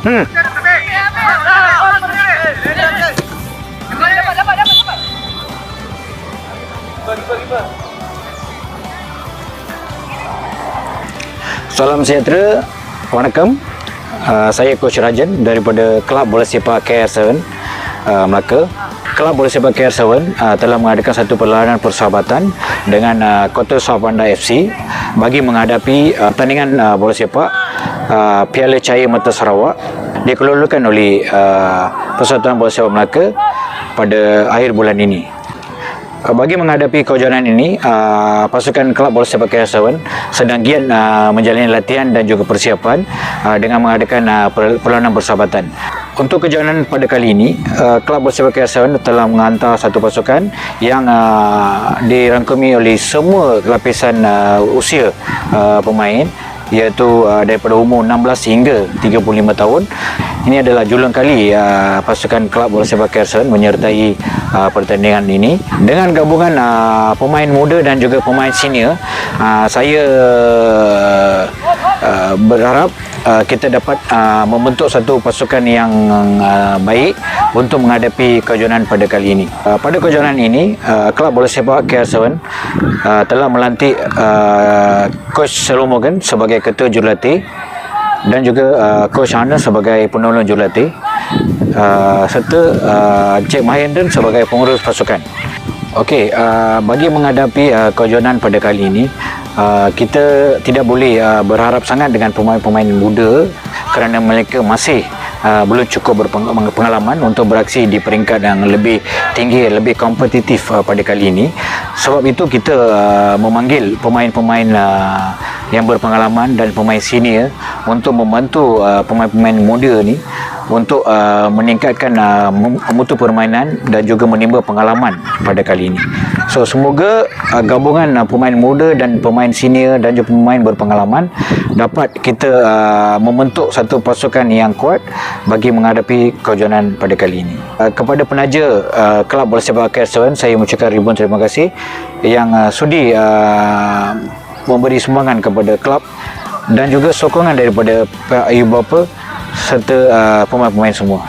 Hmm. Salam sejahtera, wanakkam. Saya Coach Rajan daripada Kelab Bola Sepak KR7 Melaka. Kelab Bola Sepak KR7 telah mengadakan satu perlawanan persahabatan dengan Kota Sawapanda FC bagi menghadapi pertandingan bola sepak Piala Cahaya Mata Sarawak dikeluarkan oleh Persatuan Bola Sepak Melaka pada akhir bulan ini. Bagi menghadapi kejuaraan ini, pasukan Kelab Bola Sepak KR7 sedang giat menjalani latihan dan juga persiapan dengan mengadakan perlawanan persahabatan. Untuk kejuaraan pada kali ini, Kelab Bola Sepak KR7 telah menghantar satu pasukan yang dirangkumi oleh semua lapisan usia pemain, iaitu daripada umur 16 hingga 35 tahun. Ini adalah julang kali pasukan Kelab Bola Sepak KR7 menyertai pertandingan ini. Dengan gabungan pemain muda dan juga pemain senior, saya berharap kita dapat membentuk satu pasukan yang baik untuk menghadapi kejuaraan pada kali ini. Pada kejuaraan ini, Kelab Bola Sepak KR7 telah melantik Coach Selom Morgan sebagai ketua jurulatih dan juga Coach Hana sebagai penolong jurulatih, serta Cik Mahendran sebagai pengurus pasukan. Okey, bagi menghadapi kejuaraan pada kali ini, kita tidak boleh berharap sangat dengan pemain-pemain muda kerana mereka masih belum cukup berpengalaman untuk beraksi di peringkat yang lebih tinggi, lebih kompetitif pada kali ini. Sebab itu kita memanggil pemain-pemain yang berpengalaman dan pemain senior untuk membantu pemain-pemain muda ni untuk meningkatkan mutu permainan dan juga menimba pengalaman pada kali ini. So semoga gabungan pemain muda dan pemain senior dan juga pemain berpengalaman dapat kita membentuk satu pasukan yang kuat bagi menghadapi kejuaraan pada kali ini. Kepada penaja Kelab Bola Sepak KR7, saya mengucapkan ribuan terima kasih yang sudi memberi sumbangan kepada kelab dan juga sokongan daripada pihak ibu bapa serta pemain-pemain semua.